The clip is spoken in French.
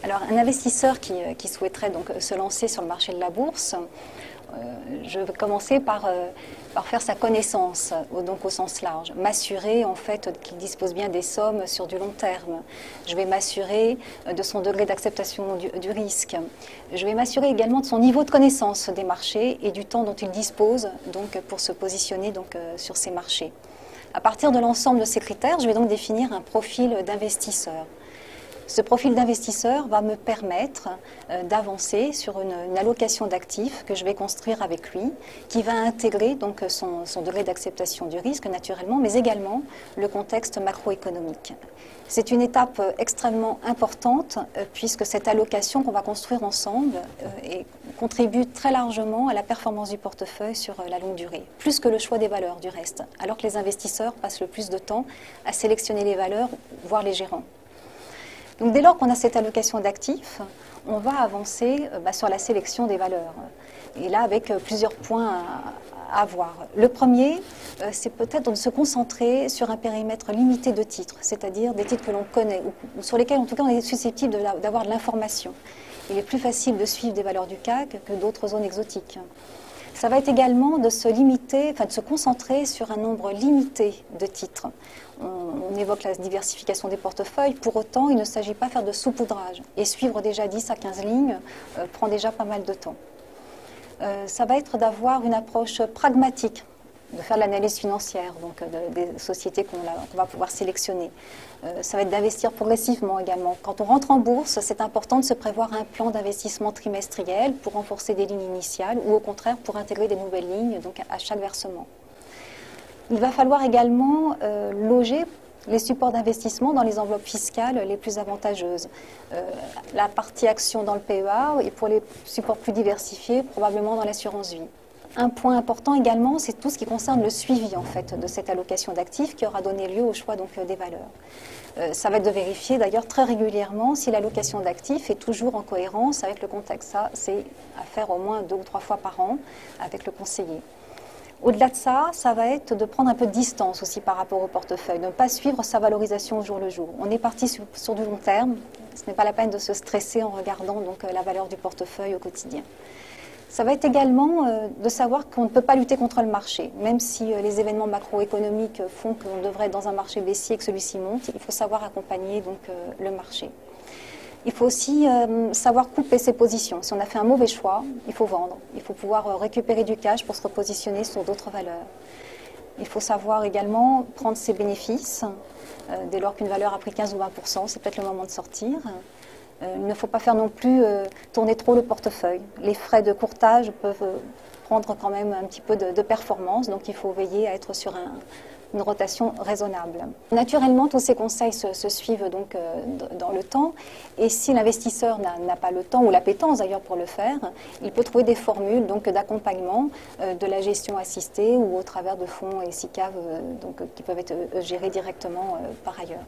Alors, un investisseur qui souhaiterait donc se lancer sur le marché de la bourse, je vais commencer par faire sa connaissance, donc au sens large. M'assurer en fait qu'il dispose bien des sommes sur du long terme. Je vais m'assurer de son degré d'acceptation du risque. Je vais m'assurer également de son niveau de connaissance des marchés et du temps dont il dispose donc, pour se positionner donc, sur ces marchés. À partir de l'ensemble de ces critères, je vais donc définir un profil d'investisseur. Ce profil d'investisseur va me permettre d'avancer sur une allocation d'actifs que je vais construire avec lui, qui va intégrer donc son degré d'acceptation du risque naturellement, mais également le contexte macroéconomique. C'est une étape extrêmement importante puisque cette allocation qu'on va construire ensemble contribue très largement à la performance du portefeuille sur la longue durée, plus que le choix des valeurs du reste, alors que les investisseurs passent le plus de temps à sélectionner les valeurs, voire les gérants. Donc, dès lors qu'on a cette allocation d'actifs, on va avancer sur la sélection des valeurs. Et là, avec plusieurs points à voir. Le premier, c'est peut-être de se concentrer sur un périmètre limité de titres, c'est-à-dire des titres que l'on connaît, ou sur lesquels en tout cas on est susceptible d'avoir de l'information. Il est plus facile de suivre des valeurs du CAC que d'autres zones exotiques. Ça va être également de se limiter, de se concentrer sur un nombre limité de titres. On évoque la diversification des portefeuilles, pour autant il ne s'agit pas de faire de saupoudrage. Et suivre déjà 10 à 15 lignes prend déjà pas mal de temps. Ça va être d'avoir une approche pragmatique, de faire de l'analyse financière, donc des sociétés qu'on va pouvoir sélectionner. Ça va être d'investir progressivement également. Quand on rentre en bourse, c'est important de se prévoir un plan d'investissement trimestriel pour renforcer des lignes initiales ou au contraire pour intégrer des nouvelles lignes donc à chaque versement. Il va falloir également loger les supports d'investissement dans les enveloppes fiscales les plus avantageuses. La partie action dans le PEA et pour les supports plus diversifiés, probablement dans l'assurance vie. Un point important également, c'est tout ce qui concerne le suivi en fait, de cette allocation d'actifs qui aura donné lieu au choix donc, des valeurs. Ça va être de vérifier d'ailleurs très régulièrement si l'allocation d'actifs est toujours en cohérence avec le contexte. Ça, c'est à faire au moins 2 ou 3 fois par an avec le conseiller. Au-delà de ça, ça va être de prendre un peu de distance aussi par rapport au portefeuille, de ne pas suivre sa valorisation au jour le jour. On est parti sur du long terme, ce n'est pas la peine de se stresser en regardant donc, la valeur du portefeuille au quotidien. Ça va être également de savoir qu'on ne peut pas lutter contre le marché. Même si les événements macroéconomiques font qu'on devrait être dans un marché baissier et que celui-ci monte, il faut savoir accompagner donc, le marché. Il faut aussi savoir couper ses positions. Si on a fait un mauvais choix, il faut vendre. Il faut pouvoir récupérer du cash pour se repositionner sur d'autres valeurs. Il faut savoir également prendre ses bénéfices. Dès lors qu'une valeur a pris 15 ou 20%, c'est peut-être le moment de sortir. Il ne faut pas faire non plus tourner trop le portefeuille. Les frais de courtage peuvent prendre quand même un petit peu de performance, donc il faut veiller à être sur une rotation raisonnable. Naturellement, tous ces conseils se suivent donc dans le temps, et si l'investisseur n'a pas le temps ou l'appétence d'ailleurs pour le faire, il peut trouver des formules donc d'accompagnement de la gestion assistée ou au travers de fonds et SICAV donc, qui peuvent être gérés directement par ailleurs.